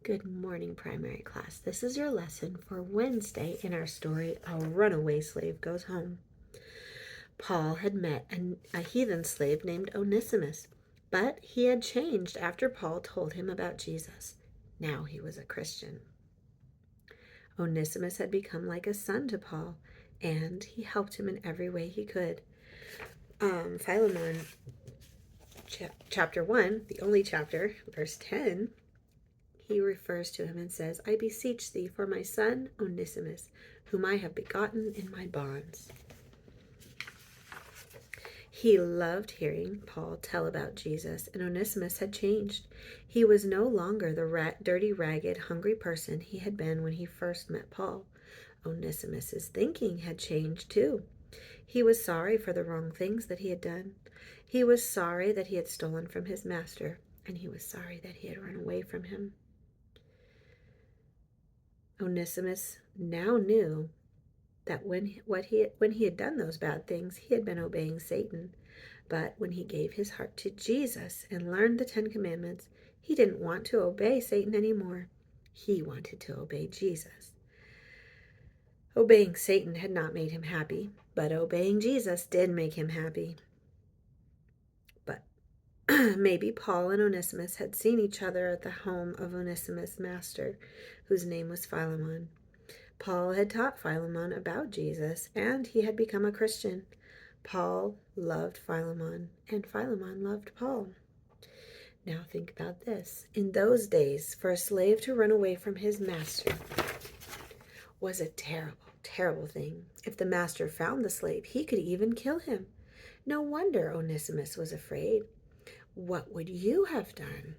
Good morning, primary class. This is your lesson for Wednesday in our story, A Runaway Slave Goes Home. Paul had met a heathen slave named Onesimus, but he had changed after Paul told him about Jesus. Now he was a Christian. Onesimus had become like a son to Paul, and he helped him in every way he could. Philemon, chapter 1, the only chapter, verse 10, he refers to him and says, I beseech thee for my son Onesimus, whom I have begotten in my bonds. He loved hearing Paul tell about Jesus, and Onesimus had changed. He was no longer the dirty, ragged, hungry person he had been when he first met Paul. Onesimus's thinking had changed too. He was sorry for the wrong things that he had done. He was sorry that he had stolen from his master, and he was sorry that he had run away from him. Onesimus now knew that when he had done those bad things, he had been obeying Satan. But when he gave his heart to Jesus and learned the 10 Commandments, he didn't want to obey Satan anymore. He wanted to obey Jesus. Obeying Satan had not made him happy, but obeying Jesus did make him happy. But maybe Paul and Onesimus had seen each other at the home of Onesimus' master, whose name was Philemon. Paul had taught Philemon about Jesus, and he had become a Christian. Paul loved Philemon, and Philemon loved Paul. Now think about this. In those days, for a slave to run away from his master was a terrible, terrible thing. If the master found the slave, he could even kill him. No wonder Onesimus was afraid. What would you have done?